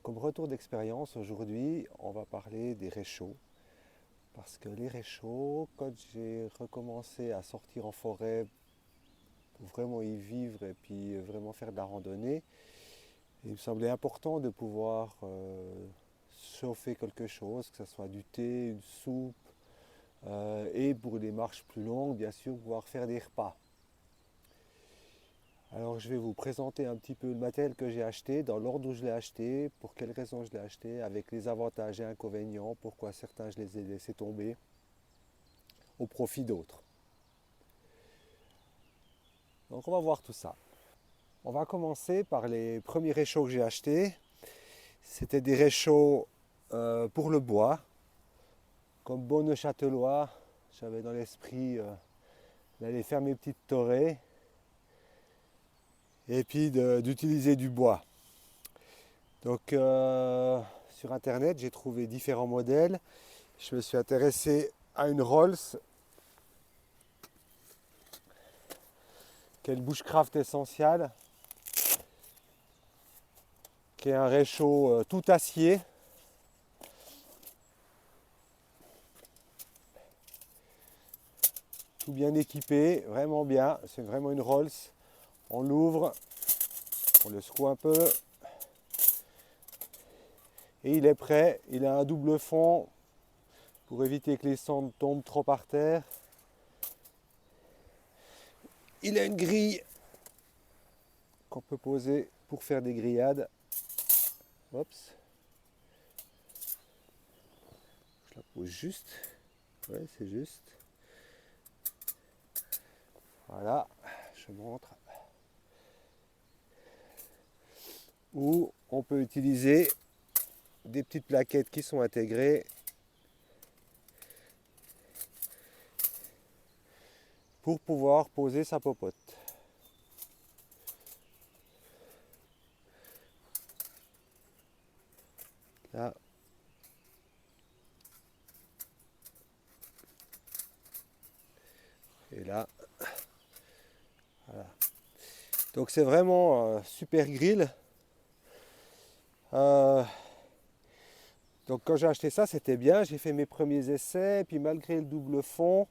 Comme retour d'expérience, aujourd'hui, on va parler des réchauds. Parce que les réchauds, quand j'ai recommencé à sortir en forêt pour vraiment y vivre et puis vraiment faire de la randonnée, il me semblait important de pouvoir chauffer quelque chose, que ce soit du thé, une soupe, et pour des marches plus longues, bien sûr, pouvoir faire des repas. Alors je vais vous présenter un petit peu le matériel que j'ai acheté, dans l'ordre où je l'ai acheté, pour quelles raisons je l'ai acheté, avec les avantages et inconvénients, pourquoi certains je les ai laissés tomber, au profit d'autres. Donc on va voir tout ça. On va commencer par les premiers réchauds que j'ai achetés. C'était des réchauds pour le bois. Comme bon Neuchâtelois, j'avais dans l'esprit d'aller faire mes petites torées et puis d'utiliser du bois. Donc sur internet, j'ai trouvé différents modèles. Je me suis intéressé à une Rolls, qui est le Bushcraft Essential, qui est un réchaud tout acier. Tout bien équipé, vraiment bien. C'est vraiment une Rolls. On l'ouvre, on le secoue un peu. Et il est prêt. Il a un double fond pour éviter que les cendres tombent trop par terre. Il a une grille qu'on peut poser pour faire des grillades. Oups. Je la pose juste. Ouais, c'est juste. Voilà, je montre. Ou on peut utiliser des petites plaquettes qui sont intégrées pour pouvoir poser sa popote. Là. Et là. Voilà. Donc c'est vraiment un super grill. Donc quand j'ai acheté ça, c'était bien. J'ai fait mes premiers essais. Puis malgré le double fond,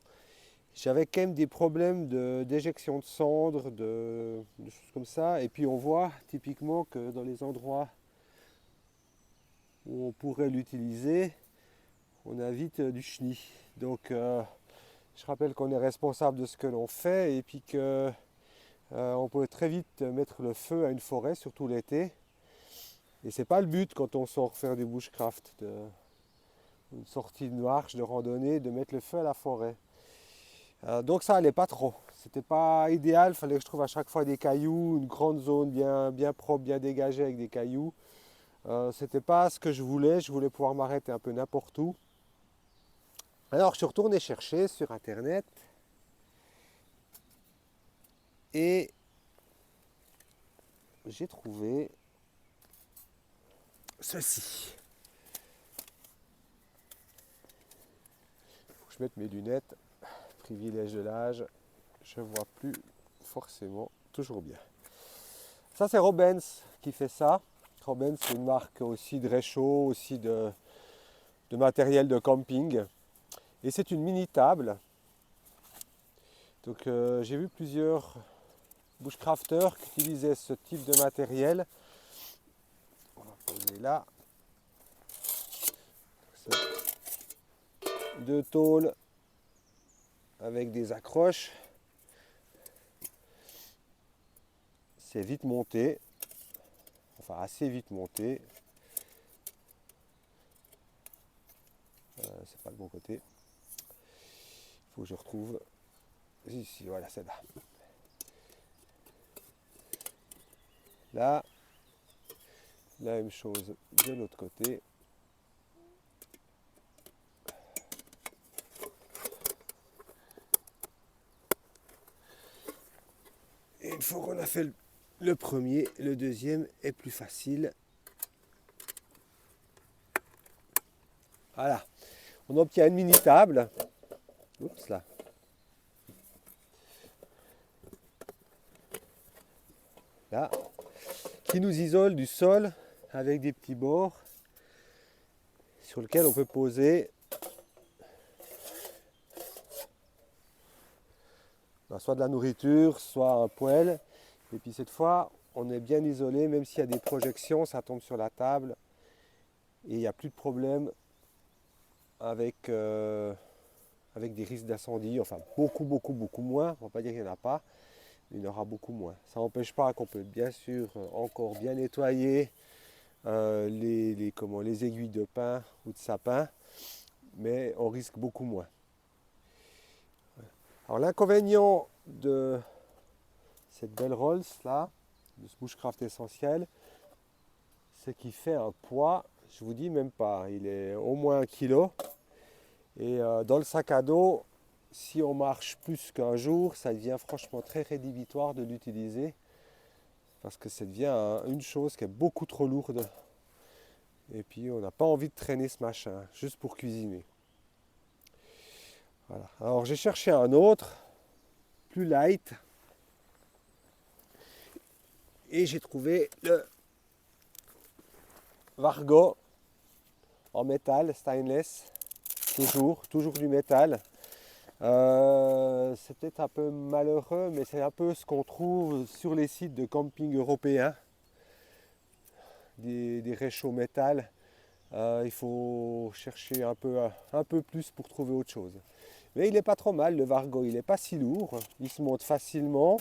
j'avais quand même des problèmes d'éjection de cendres, de choses comme ça. Et puis on voit typiquement que dans les endroits où on pourrait l'utiliser, on a vite du chenil. Donc je rappelle qu'on est responsable de ce que l'on fait et puis que on peut très vite mettre le feu à une forêt, surtout l'été. Et c'est pas le but quand on sort faire du bushcraft, une sortie de marche, de randonnée, de mettre le feu à la forêt. Donc ça allait pas trop. C'était pas idéal, il fallait que je trouve à chaque fois des cailloux, une grande zone bien propre, bien dégagée avec des cailloux. C'était pas ce que je voulais pouvoir m'arrêter un peu n'importe où. Alors je suis retourné chercher sur internet et j'ai trouvé ceci. Faut que je mette mes lunettes, privilège de l'âge, je vois plus forcément toujours bien. Ça c'est Robens qui fait ça. Robens c'est une marque aussi de réchaud, aussi de matériel de camping. Et c'est une mini table. Donc j'ai vu plusieurs bushcrafters qui utilisaient ce type de matériel. On va poser là. Deux tôles avec des accroches. C'est vite monté. Enfin assez vite monté. C'est pas le bon côté. Il faut que je retrouve. Ici, voilà, c'est là. Là, la même chose de l'autre côté. Et une fois qu'on a fait le premier, le deuxième est plus facile. Voilà. On obtient une mini table. Oups là. Là. Qui nous isole du sol avec des petits bords sur lesquels on peut poser soit de la nourriture, soit un poêle. Et puis cette fois, on est bien isolé, même s'il y a des projections, ça tombe sur la table et il n'y a plus de problème avec, avec des risques d'incendie. Enfin, beaucoup moins. On ne va pas dire qu'il n'y en a pas, mais il y en aura beaucoup moins. Ça n'empêche pas qu'on peut bien sûr encore bien nettoyer les aiguilles de pin ou de sapin, mais on risque beaucoup moins. Alors l'inconvénient de cette belle Rolls là, de ce Bushcraft Essentiel, c'est qu'il fait un poids, je vous dis même pas, il est au moins 1 kg. Et dans le sac à dos, si on marche plus qu'un jour, ça devient franchement très rédhibitoire de l'utiliser, parce que ça devient une chose qui est beaucoup trop lourde. Et puis on n'a pas envie de traîner ce machin, juste pour cuisiner. Voilà. Alors j'ai cherché un autre, plus light, et j'ai trouvé le Vargo en métal, stainless, toujours du métal. C'est peut-être un peu malheureux, mais c'est un peu ce qu'on trouve sur les sites de camping européens, des réchauds métal. Il faut chercher un peu plus pour trouver autre chose. Mais il n'est pas trop mal, le Vargo, il n'est pas si lourd, il se monte facilement.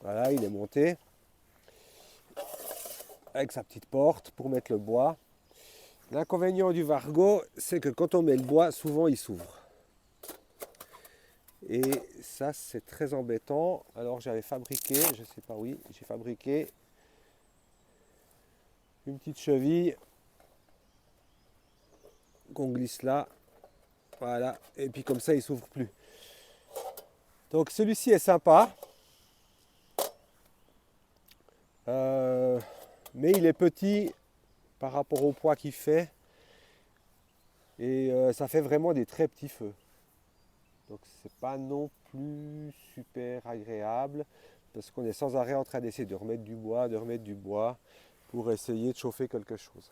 Voilà, il est monté avec sa petite porte pour mettre le bois. L'inconvénient du Vargo, c'est que quand on met le bois, souvent il s'ouvre. Et ça, c'est très embêtant. Alors j'avais fabriqué, je sais pas, oui, j'ai fabriqué une petite cheville qu'on glisse là. Voilà, et puis comme ça, il s'ouvre plus. Donc celui-ci est sympa. Mais il est petit par rapport au poids qu'il fait. Et ça fait vraiment des très petits feux. Donc c'est pas non plus super agréable, parce qu'on est sans arrêt en train d'essayer de remettre du bois pour essayer de chauffer quelque chose.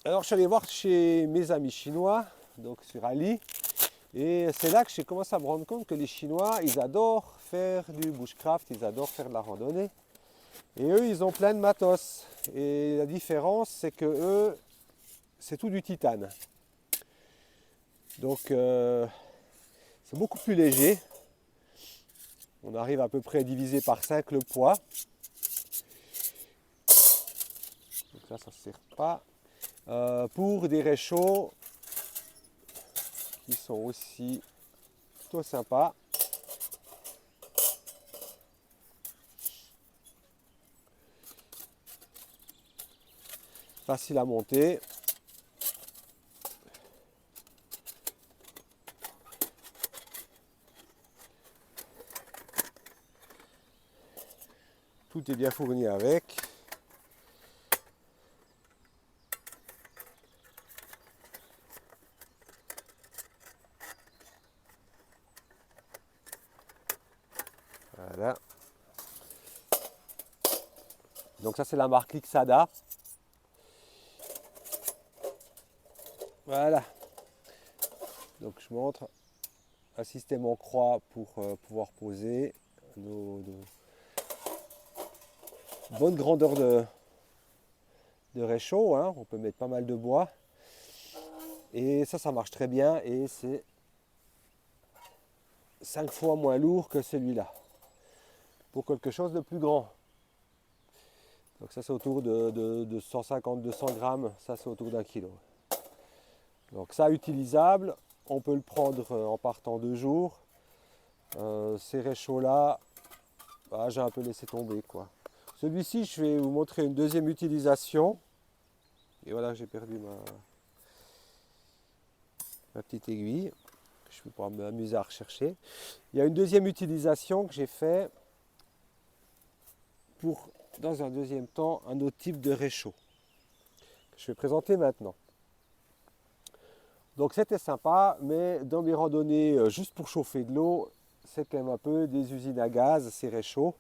Alors je suis allé voir chez mes amis chinois, donc sur Ali, et c'est là que j'ai commencé à me rendre compte que les Chinois, ils adorent faire du bushcraft, ils adorent faire de la randonnée, et eux ils ont plein de matos. Et la différence, c'est que eux, c'est tout du titane. Donc c'est beaucoup plus léger. On arrive à peu près à diviser par 5 le poids. Donc là, ça ne sert pas. Pour des réchauds qui sont aussi plutôt sympas. Facile à monter. Tout est bien fourni avec. Voilà. Donc ça c'est la marque Lixada. Voilà. Donc je montre un système en croix pour pouvoir poser nos bonne grandeur de réchaud, hein. On peut mettre pas mal de bois. Et ça marche très bien et c'est 5 fois moins lourd que celui-là. Pour quelque chose de plus grand. Donc ça c'est autour de 150-200 grammes, ça c'est autour d'1 kilo. Donc ça utilisable, on peut le prendre en partant 2 jours. Ces réchauds-là, bah, j'ai un peu laissé tomber quoi. Celui-ci, je vais vous montrer une deuxième utilisation. Et voilà, j'ai perdu ma petite aiguille. Je vais pouvoir m'amuser à rechercher. Il y a une deuxième utilisation que j'ai fait pour, dans un deuxième temps, un autre type de réchaud que je vais présenter maintenant. Donc c'était sympa, mais dans mes randonnées, juste pour chauffer de l'eau, c'est quand même un peu des usines à gaz, c'est réchaud.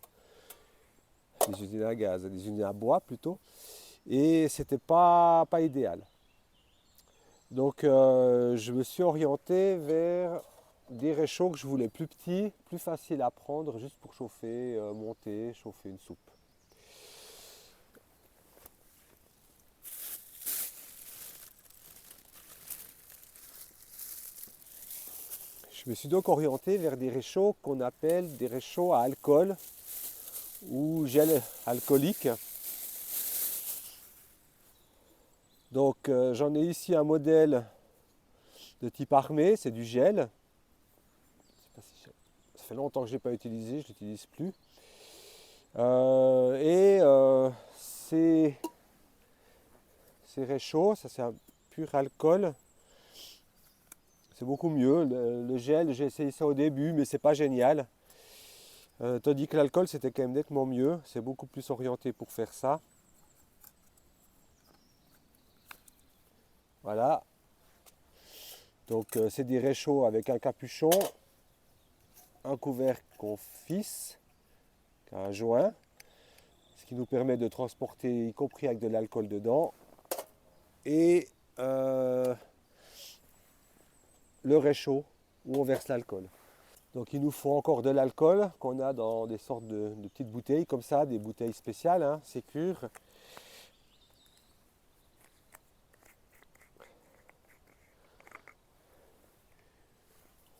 Des usines à gaz, des usines à bois plutôt. Et c'était pas idéal. Donc je me suis orienté vers des réchauds que je voulais plus petits, plus faciles à prendre, juste pour chauffer, monter, chauffer une soupe. Je me suis donc orienté vers des réchauds qu'on appelle des réchauds à alcool ou gel alcoolique. Donc j'en ai ici un modèle de type armé, c'est du gel. Ça fait longtemps que je ne l'ai pas utilisé, je ne l'utilise plus. C'est réchaud, ça c'est un pur alcool. C'est beaucoup mieux. Le gel, j'ai essayé ça au début, mais c'est pas génial. Tandis que l'alcool, c'était quand même nettement mieux. C'est beaucoup plus orienté pour faire ça. Voilà. Donc c'est des réchauds avec un capuchon, un couvercle qu'on fisse, un joint, ce qui nous permet de transporter, y compris avec de l'alcool dedans, et le réchaud où on verse l'alcool. Donc il nous faut encore de l'alcool qu'on a dans des sortes de petites bouteilles comme ça, des bouteilles spéciales, hein, sécures.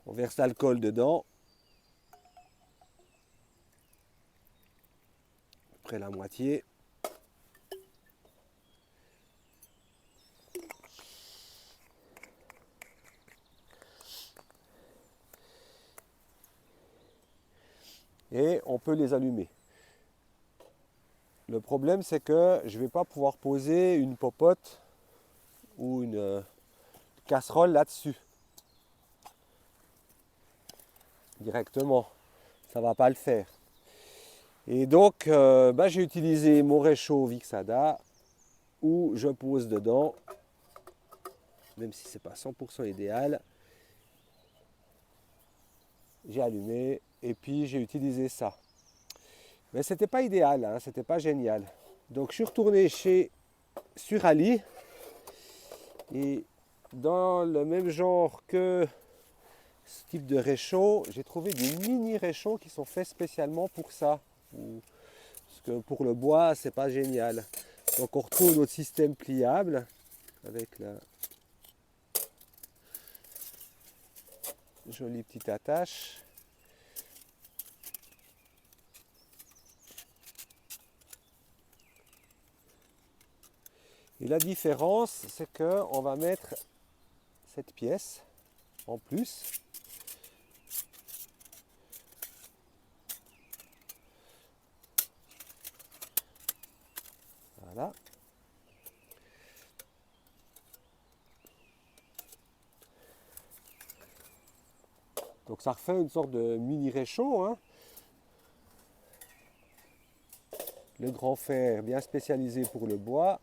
On verse l'alcool dedans, à peu près la moitié. Et on peut les allumer. Le problème, c'est que je ne vais pas pouvoir poser une popote ou une casserole là-dessus directement. Ça ne va pas le faire. Et donc, j'ai utilisé mon réchaud Vixada où je pose dedans, même si ce n'est pas 100% idéal. J'ai allumé et puis j'ai utilisé ça. Mais c'était pas idéal, hein, c'était pas génial. Donc je suis retourné sur Ali et dans le même genre que ce type de réchaud, j'ai trouvé des mini réchauds qui sont faits spécialement pour ça. Parce que pour le bois, c'est pas génial. Donc on retrouve notre système pliable avec la jolie petite attache. Et la différence, c'est qu'on va mettre cette pièce en plus. Voilà. Donc ça refait une sorte de mini réchaud, hein. Le grand fer bien spécialisé pour le bois.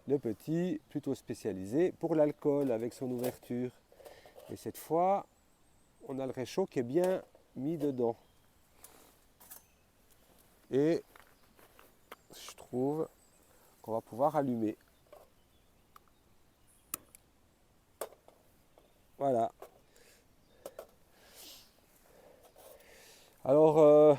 Le petit plutôt spécialisé pour l'alcool avec son ouverture. Et cette fois, on a le réchaud qui est bien mis dedans. Et je trouve qu'on va pouvoir allumer. Voilà. Alors,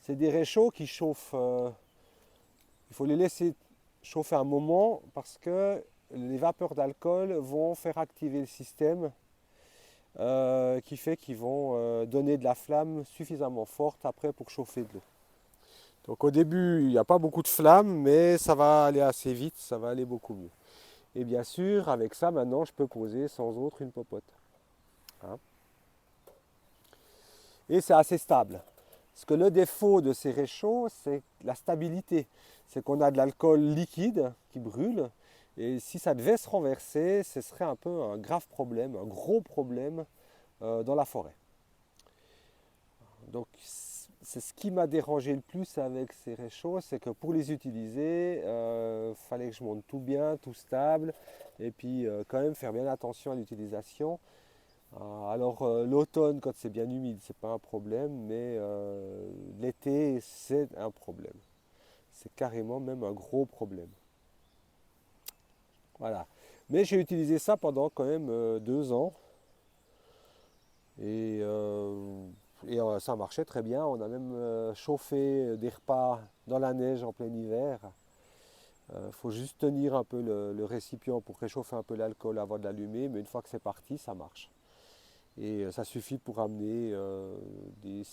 c'est des réchauds qui chauffent. Il faut les laisser chauffer un moment parce que les vapeurs d'alcool vont faire activer le système qui fait qu'ils vont donner de la flamme suffisamment forte après pour chauffer de l'eau. Donc au début, il n'y a pas beaucoup de flamme, mais ça va aller assez vite, ça va aller beaucoup mieux. Et bien sûr, avec ça, maintenant, je peux poser sans autre une popote. Hein. Et c'est assez stable. Parce que le défaut de ces réchauds, c'est la stabilité. C'est qu'on a de l'alcool liquide qui brûle. Et si ça devait se renverser, ce serait un peu un grave problème, un gros problème dans la forêt. Donc c'est ce qui m'a dérangé le plus avec ces réchauds, c'est que pour les utiliser, fallait que je monte tout bien, tout stable, et puis quand même faire bien attention à l'utilisation. Alors l'automne, quand c'est bien humide, c'est pas un problème, mais l'été, c'est un problème. C'est carrément même un gros problème. Voilà. Mais j'ai utilisé ça pendant quand même 2 ans. Et, ça marchait très bien. On a même chauffé des repas dans la neige en plein hiver. Il faut juste tenir un peu le récipient pour réchauffer un peu l'alcool avant de l'allumer, mais une fois que c'est parti, ça marche. Et ça suffit pour amener des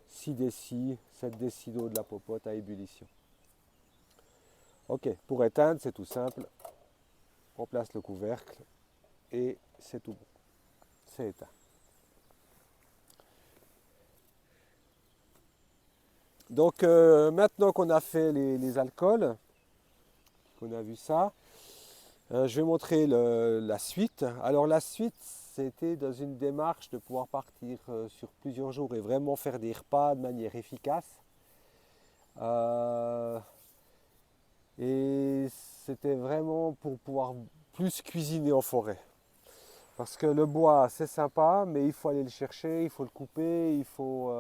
6 décis, 7 décis d'eau de la popote à ébullition. Ok, pour éteindre, c'est tout simple. On place le couvercle et c'est tout bon. C'est éteint. Donc maintenant qu'on a fait les alcools, qu'on a vu ça, je vais montrer la suite. Alors la suite, c'était dans une démarche de pouvoir partir sur plusieurs jours et vraiment faire des repas de manière efficace. Et c'était vraiment pour pouvoir plus cuisiner en forêt. Parce que le bois, c'est sympa, mais il faut aller le chercher, il faut le couper, il faut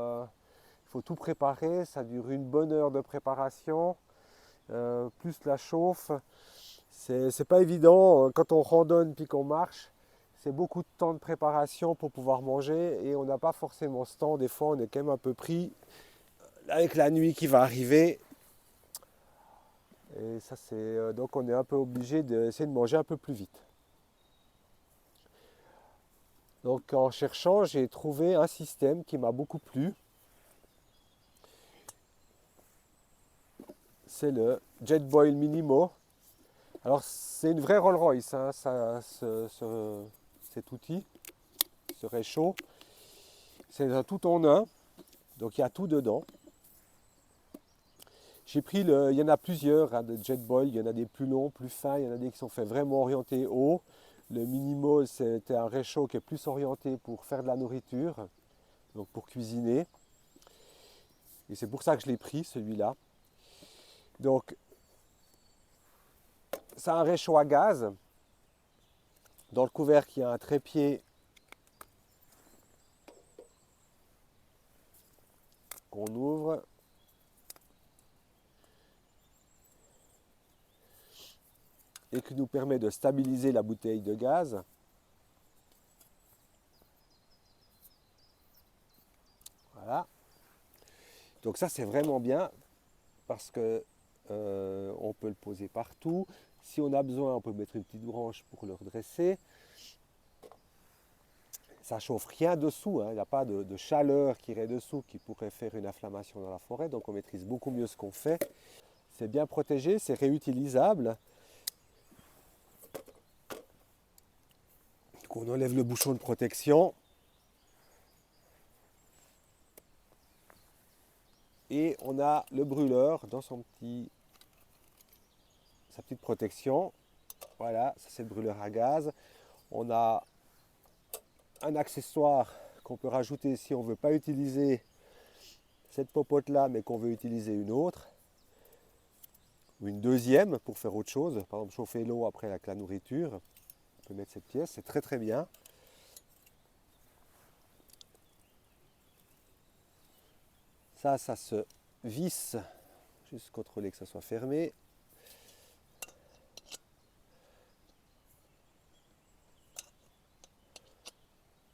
tout préparer. Ça dure une bonne heure de préparation, plus la chauffe. C'est pas évident quand on randonne puis qu'on marche. C'est beaucoup de temps de préparation pour pouvoir manger et on n'a pas forcément ce temps. Des fois, on est quand même un peu pris avec la nuit qui va arriver. Et ça, donc on est un peu obligé d'essayer de manger un peu plus vite. Donc en cherchant, j'ai trouvé un système qui m'a beaucoup plu. C'est le Jetboil Minimo. Alors c'est une vraie Rolls-Royce, hein, cet outil, ce réchaud. C'est un tout en un, donc il y a tout dedans. J'ai pris il y en a plusieurs hein, de Jetboil, il y en a des plus longs, plus fins, il y en a des qui sont faits vraiment orientés haut. Le Minimo, c'était un réchaud qui est plus orienté pour faire de la nourriture, donc pour cuisiner. Et c'est pour ça que je l'ai pris, celui-là. Donc, c'est un réchaud à gaz. Dans le couvercle, il y a un trépied qu'on ouvre. Et qui nous permet de stabiliser la bouteille de gaz. Voilà. Donc ça, c'est vraiment bien parce que on peut le poser partout. Si on a besoin, on peut mettre une petite branche pour le redresser. Ça chauffe rien dessous, hein. Il n'y a pas de chaleur qui irait dessous qui pourrait faire une inflammation dans la forêt. Donc on maîtrise beaucoup mieux ce qu'on fait. C'est bien protégé, c'est réutilisable. Donc on enlève le bouchon de protection. Et on a le brûleur dans sa petite protection. Voilà, ça c'est le brûleur à gaz. On a un accessoire qu'on peut rajouter si on ne veut pas utiliser cette popote là, mais qu'on veut utiliser une autre. Ou une deuxième pour faire autre chose. Par exemple, chauffer l'eau après avec la nourriture. On peut mettre cette pièce, c'est très très bien. Ça se visse. Juste contrôler que ça soit fermé.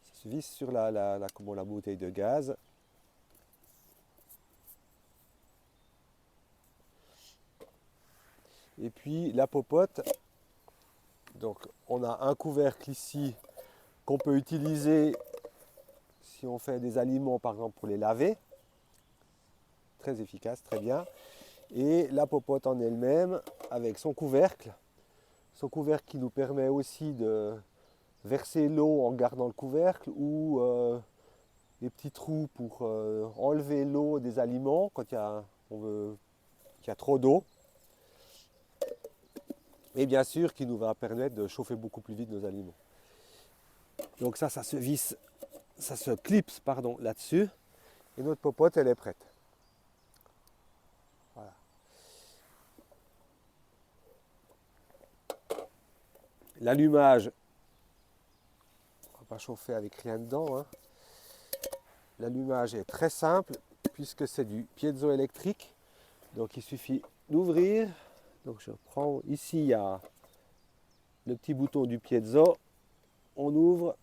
Ça se visse sur la bouteille de gaz. Et puis la popote, donc on a un couvercle ici qu'on peut utiliser si on fait des aliments par exemple pour les laver. Très efficace, très bien. Et la popote en elle-même avec son couvercle qui nous permet aussi de verser l'eau en gardant le couvercle ou des petits trous pour enlever l'eau des aliments quand il y a trop d'eau. Et bien sûr qui nous va permettre de chauffer beaucoup plus vite nos aliments. Donc ça se visse, ça se clipse pardon, là-dessus. et notre popote, elle est prête. Voilà. L'allumage, on ne va pas chauffer avec rien dedans, hein. L'allumage est très simple puisque c'est du piezoélectrique. Donc il suffit d'ouvrir. Donc je prends, ici il y a le petit bouton du piezo. On ouvre.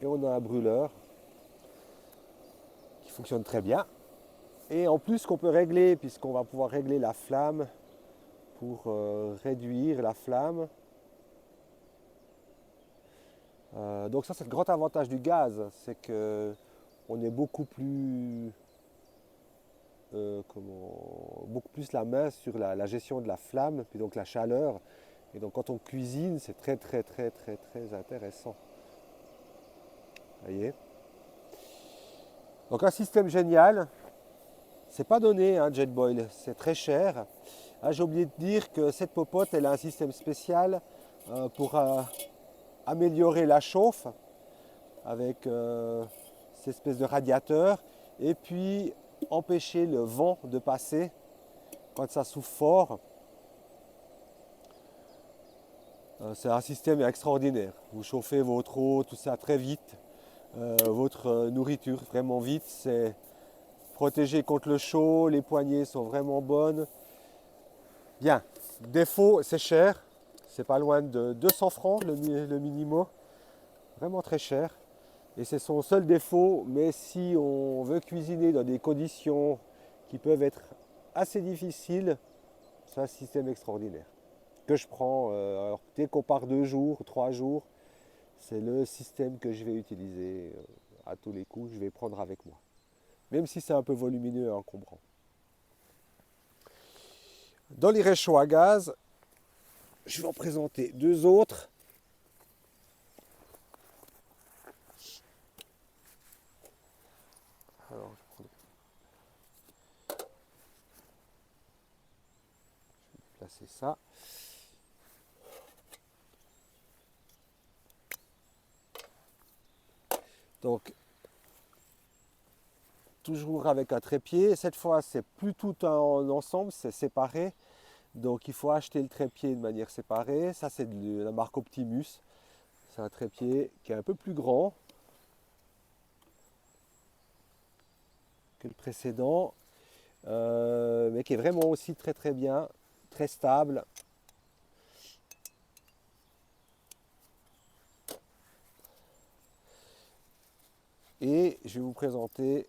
Et on a un brûleur qui fonctionne très bien. Et en plus qu'on peut régler, puisqu'on va pouvoir régler la flamme pour réduire la flamme. Donc ça c'est le grand avantage du gaz, c'est que on est beaucoup plus la main sur la gestion de la flamme, puis donc la chaleur. Et donc quand on cuisine, c'est très intéressant. Vous voyez. Donc un système génial. C'est pas donné, hein, Jetboil, c'est très cher. Ah, j'ai oublié de dire que cette popote, elle a un système spécial pour améliorer la chauffe avec cette espèce de radiateur et puis empêcher le vent de passer quand ça souffle fort. C'est un système extraordinaire. Vous chauffez votre eau, tout ça très vite, votre nourriture vraiment vite. C'est protégé contre le chaud, les poignées sont vraiment bonnes. Bien, défaut, c'est cher. C'est pas loin de 200 francs le minimum. Vraiment très cher. Et c'est son seul défaut, mais si on veut cuisiner dans des conditions qui peuvent être assez difficiles, c'est un système extraordinaire. Que je prends, alors, dès qu'on part 2 jours, 3 jours, c'est le système que je vais utiliser à tous les coups, je vais prendre avec moi. Même si c'est un peu volumineux et encombrant. Dans les réchauds à gaz, je vais en présenter 2 autres. Alors, je vais placer ça. Donc, toujours avec un trépied. Cette fois, c'est plus tout en ensemble, c'est séparé. Donc, il faut acheter le trépied de manière séparée. Ça, c'est de la marque Optimus. C'est un trépied qui est un peu plus grand que le précédent, mais qui est vraiment aussi très bien, très stable. Et je vais vous présenter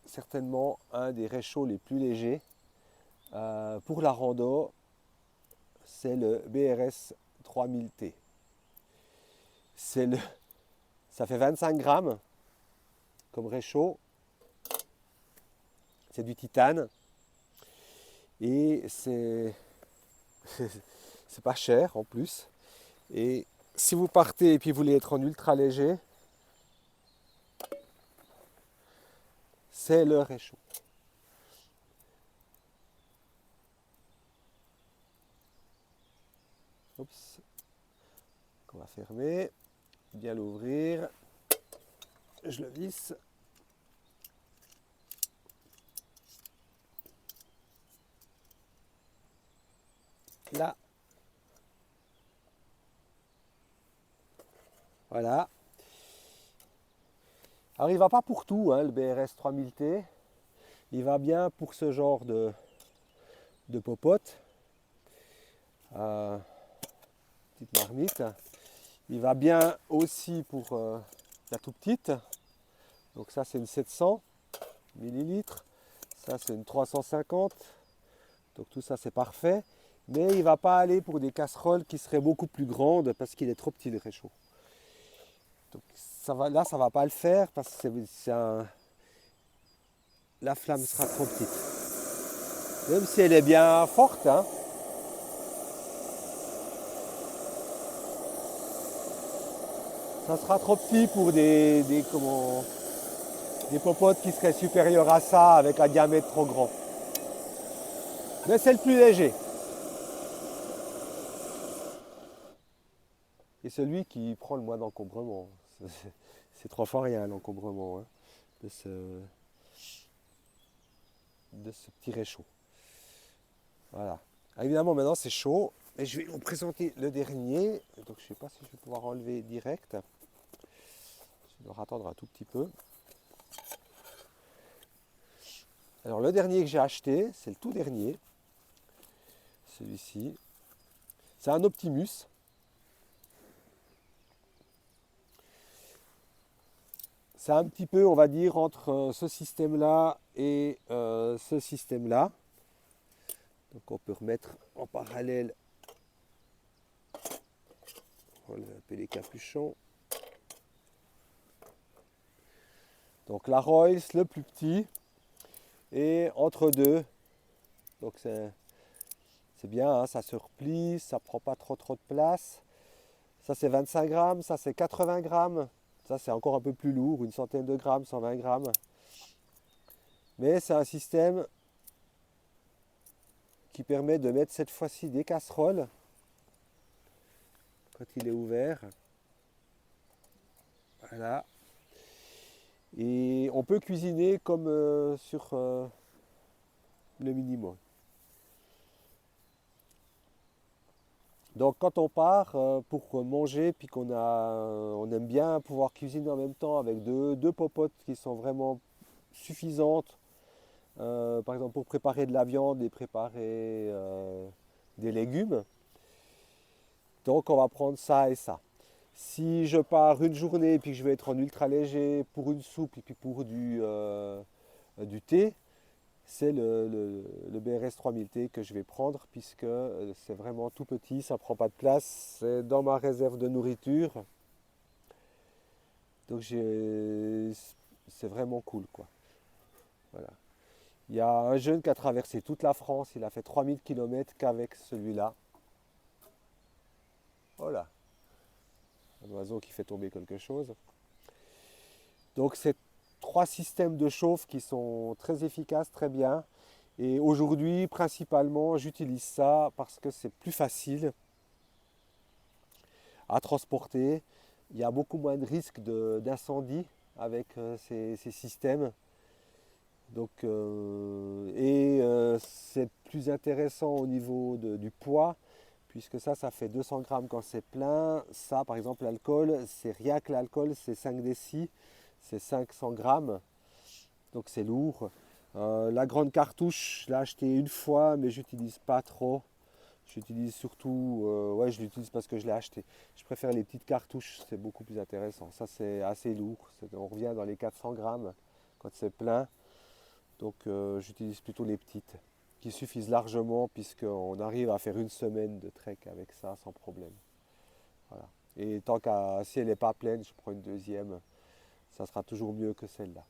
certainement un des réchauds les plus légers pour la rando, c'est le BRS 3000T. Ça fait 25 grammes comme réchaud, c'est du titane et c'est pas cher en plus. Et si vous partez et puis vous voulez être en ultra léger, c'est le réchaud. Oups. On va fermer, bien l'ouvrir. Je le visse. Là. Voilà. Alors il ne va pas pour tout, hein, le BRS 3000T. Il va bien pour ce genre de popote. Petite marmite. Il va bien aussi pour la tout petite. Donc ça c'est une 700 millilitres. Ça c'est une 350. Donc tout ça c'est parfait. Mais il ne va pas aller pour des casseroles qui seraient beaucoup plus grandes parce qu'il est trop petit le réchaud. Donc là ça ne va pas le faire parce que la flamme sera trop petite. Même si elle est bien forte, hein. Ça sera trop petit pour des popotes qui seraient supérieures à ça avec un diamètre trop grand. Mais c'est le plus léger. et celui qui prend le moins d'encombrement. C'est 3 fois rien l'encombrement, hein, de ce petit réchaud. Voilà. Ah, évidemment, maintenant c'est chaud. Et je vais vous présenter le dernier. Donc je ne sais pas si je vais pouvoir enlever direct. Je dois attendre un tout petit peu. Alors le dernier que j'ai acheté, c'est le tout dernier. Celui-ci. C'est un Optimus. C'est un petit peu, on va dire, entre ce système-là et ce système-là. Donc on peut remettre en parallèle. On enlève un peu les capuchons. Donc la Royce, le plus petit, et entre deux. Donc c'est bien, hein, ça se replie, ça prend pas trop de place. Ça c'est 25 grammes, ça c'est 80 grammes. Ça c'est encore un peu plus lourd, une centaine de grammes, 120 grammes. Mais c'est un système qui permet de mettre cette fois-ci des casseroles quand il est ouvert. Voilà. Et on peut cuisiner comme sur le minimum. Donc quand on part pour manger, puis on aime bien pouvoir cuisiner en même temps avec deux popotes qui sont vraiment suffisantes, par exemple pour préparer de la viande et préparer des légumes. Donc on va prendre ça et ça. Si je pars une journée et puis que je vais être en ultra léger pour une soupe et puis pour du thé, c'est le BRS 3000T que je vais prendre puisque c'est vraiment tout petit, ça ne prend pas de place, c'est dans ma réserve de nourriture. Donc c'est vraiment cool, quoi. Voilà. Il y a un jeune qui a traversé toute la France, il a fait 3000 km qu'avec celui-là. Voilà, un oiseau qui fait tomber quelque chose. Donc c'est 3 systèmes de chauffe qui sont très efficaces, très bien. Et aujourd'hui, principalement, j'utilise ça parce que c'est plus facile à transporter. Il y a beaucoup moins de risques d'incendie avec ces systèmes. Donc, c'est plus intéressant au niveau du poids, puisque ça fait 200 grammes quand c'est plein. Ça, par exemple, l'alcool, c'est rien que l'alcool, c'est 5 décis, c'est 500 grammes. Donc c'est lourd. La grande cartouche, je l'ai achetée une fois, mais j'utilise pas trop. J'utilise surtout, ouais, je l'utilise parce que je l'ai acheté. Je préfère les petites cartouches, c'est beaucoup plus intéressant. Ça, c'est assez lourd. On revient dans les 400 grammes quand c'est plein. Donc, j'utilise plutôt les petites qui suffisent largement puisqu'on arrive à faire une semaine de trek avec ça sans problème. Voilà. Et si elle n'est pas pleine, je prends une deuxième. Ça sera toujours mieux que celle-là.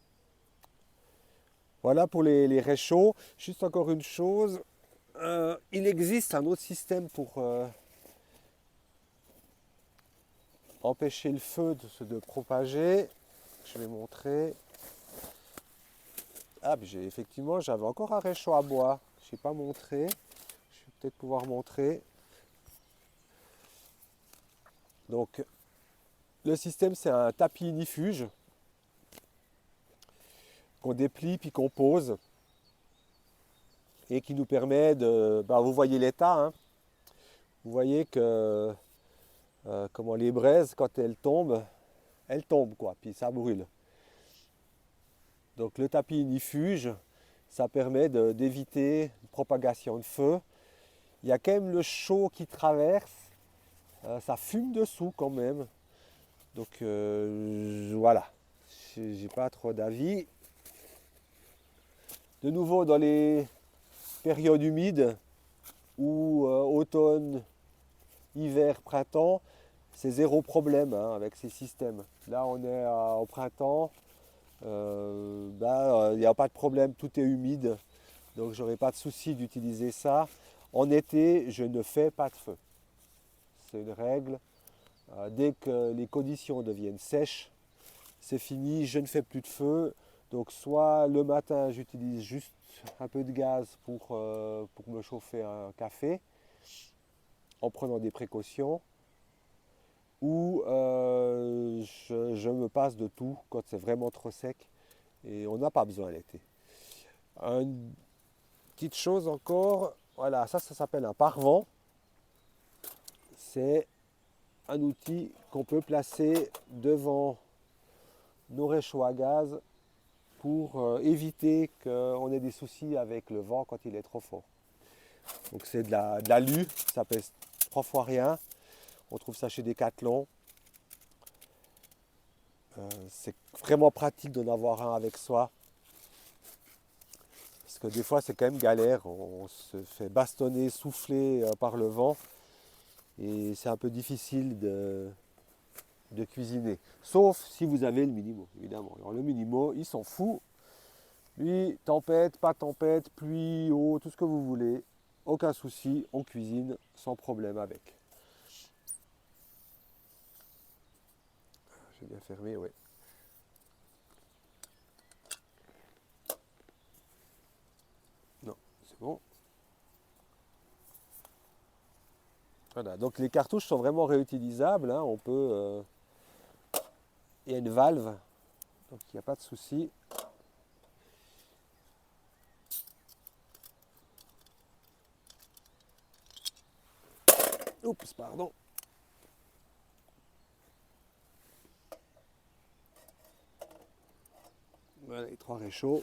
Voilà pour les réchauds. Juste encore une chose, il existe un autre système pour empêcher le feu de propager. Je vais montrer. Ah, effectivement, j'avais encore un réchaud à bois. Je n'ai pas montré. Je vais peut-être pouvoir montrer. Donc, le système, c'est un tapis ignifuge qu'on déplie puis qu'on pose et qui nous permet vous voyez l'état, hein. Vous voyez que comment les braises, quand elles tombent quoi, puis ça brûle. Donc le tapis ignifuge, ça permet d'éviter une propagation de feu. Il y a quand même le chaud qui traverse, ça fume dessous quand même. Donc voilà, j'ai pas trop d'avis. De nouveau dans les périodes humides ou automne, hiver, printemps, c'est zéro problème, hein, avec ces systèmes. Là on est au printemps, il n'y a pas de problème, tout est humide, donc j'aurai pas de souci d'utiliser ça. En été, je ne fais pas de feu. C'est une règle. Dès que les conditions deviennent sèches, c'est fini, je ne fais plus de feu. Donc soit le matin, j'utilise juste un peu de gaz pour me chauffer un café, en prenant des précautions. où je me passe de tout quand c'est vraiment trop sec et on n'a pas besoin l'été. Une petite chose encore, voilà, ça s'appelle un pare-vent. C'est un outil qu'on peut placer devant nos réchauds à gaz pour éviter qu'on ait des soucis avec le vent quand il est trop fort. Donc c'est de l'alu, ça pèse 3 fois rien. On trouve ça chez Decathlon. C'est vraiment pratique d'en avoir un avec soi. Parce que des fois c'est quand même galère, on se fait bastonner, souffler par le vent. Et c'est un peu difficile de cuisiner. Sauf si vous avez le Minimo, évidemment. Alors le Minimo, il s'en fout. Lui, tempête, pas tempête, pluie, eau, tout ce que vous voulez. Aucun souci, on cuisine sans problème avec. J'ai bien fermé, oui. Non, c'est bon. Voilà, donc les cartouches sont vraiment réutilisables. Hein. On peut. Il y a une valve, donc il n'y a pas de souci. Oups, pardon. Voilà les 3 réchauds.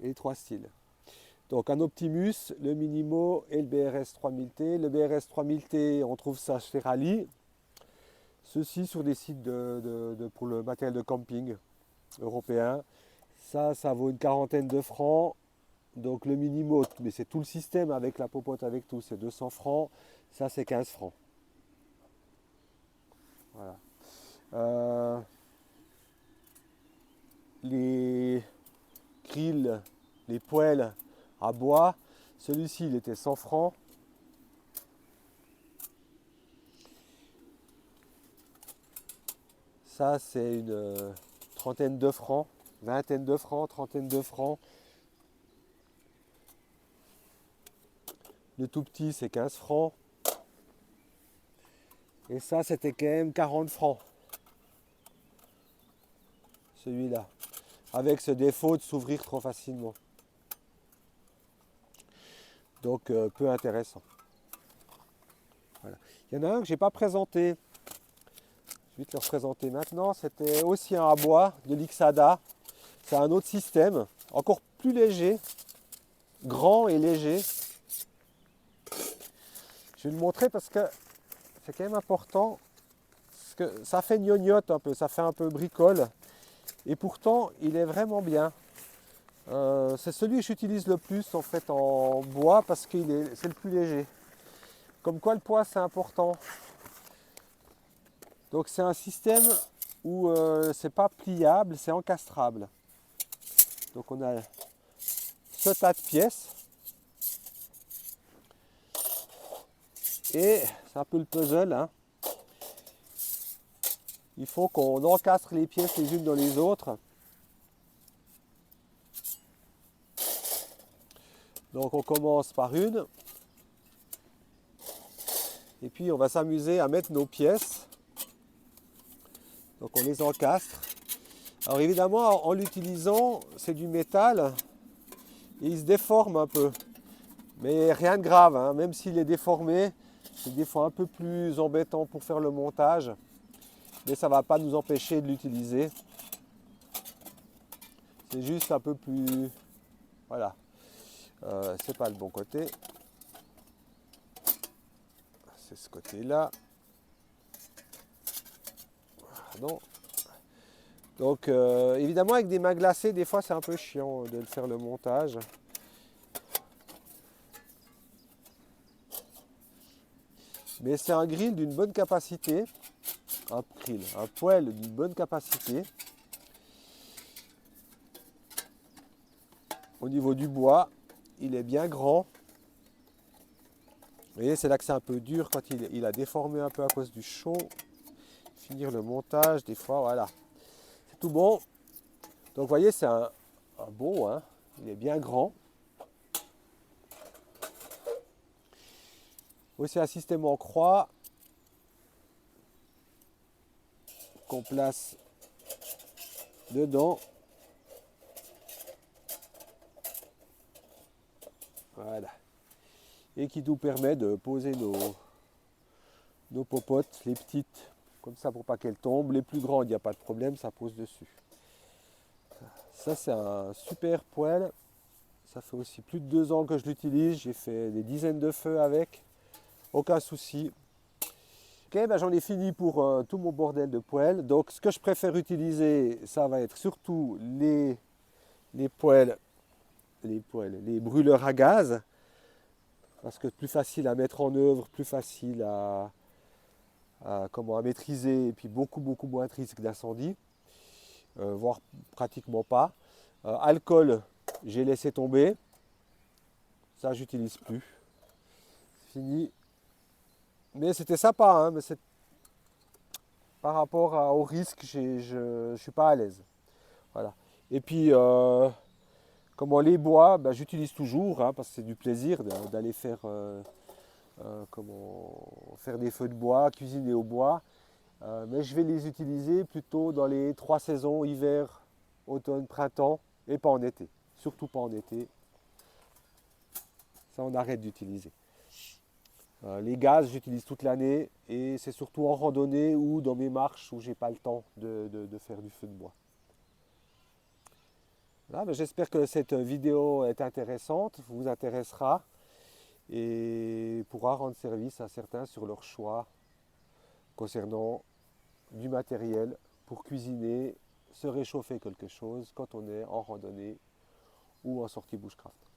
Et les 3 styles. Donc un Optimus, le Minimo et le BRS 3000T. Le BRS 3000T, on trouve ça chez Rally. Ceci sur des sites pour le matériel de camping européen. Ça vaut une quarantaine de francs. Donc le Minimo, mais c'est tout le système avec la popote, avec tout, c'est 200 francs. Ça, c'est 15 francs. Voilà. Euh, les grilles, les poêles à bois, celui-ci, il était 100 francs. Ça, c'est une trentaine de francs, vingtaine de francs, trentaine de francs. Le tout petit, c'est 15 francs. Et ça, c'était quand même 40 francs. Celui-là. Avec ce défaut de s'ouvrir trop facilement. Donc, peu intéressant. Voilà. Il y en a un que je n'ai pas présenté. Je vais te le représenter maintenant. C'était aussi un à bois de l'Ixada. C'est un autre système, encore plus léger, grand et léger. Je vais le montrer parce que c'est quand même important. Parce que ça fait gnognotte un peu, ça fait un peu bricole. Et pourtant, il est vraiment bien. C'est celui que j'utilise le plus en fait en bois parce que c'est le plus léger. Comme quoi le poids c'est important. Donc c'est un système où c'est pas pliable, c'est encastrable. Donc on a ce tas de pièces. Et c'est un peu le puzzle. Hein. Il faut qu'on encastre les pièces les unes dans les autres. Donc on commence par une. Et puis on va s'amuser à mettre nos pièces. Donc on les encastre. Alors évidemment en l'utilisant c'est du métal et il se déforme un peu. Mais rien de grave, hein. Même s'il est déformé, c'est des fois un peu plus embêtant pour faire le montage. Mais ça ne va pas nous empêcher de l'utiliser. C'est juste un peu plus... Voilà. C'est pas le bon côté. C'est ce côté-là. Pardon. Donc évidemment avec des mains glacées, des fois c'est un peu chiant de faire le montage. Mais c'est un grill d'une bonne capacité. Un poêle d'une bonne capacité. Au niveau du bois, il est bien grand. Vous voyez, c'est là que c'est un peu dur quand il a déformé un peu à cause du chaud. Finir le montage, des fois, voilà. C'est tout bon. Donc vous voyez, c'est un beau, hein, Il est bien grand. Aussi un système en croix qu'on place dedans. Voilà. Et qui nous permet de poser nos popotes, les petites, comme ça pour pas qu'elles tombent. Les plus grandes, il n'y a pas de problème, ça pose dessus. Ça, c'est un super poêle. Ça fait aussi plus de 2 ans que je l'utilise. J'ai fait des dizaines de feux avec. Aucun souci. Ok, ben j'en ai fini pour tout mon bordel de poêles. Donc, ce que je préfère utiliser, ça va être surtout les poêles, les brûleurs à gaz. Parce que plus facile à mettre en œuvre, plus facile à maîtriser, et puis beaucoup moins de risque d'incendie, voire pratiquement pas. Alcool, j'ai laissé tomber. Ça, j'utilise plus. Fini. Mais c'était sympa, hein, mais par rapport au risque, je ne suis pas à l'aise. Voilà. Et puis, comment les bois, ben, j'utilise toujours, hein, parce que c'est du plaisir d'aller faire des feux de bois, cuisiner au bois. Mais je vais les utiliser plutôt dans les 3 saisons, hiver, automne, printemps, et pas en été. Surtout pas en été. Ça, on arrête d'utiliser. Les gaz, j'utilise toute l'année et c'est surtout en randonnée ou dans mes marches où j'ai pas le temps de faire du feu de bois. Voilà, ben j'espère que cette vidéo est intéressante, vous intéressera et pourra rendre service à certains sur leur choix concernant du matériel pour cuisiner, se réchauffer quelque chose quand on est en randonnée ou en sortie bushcraft.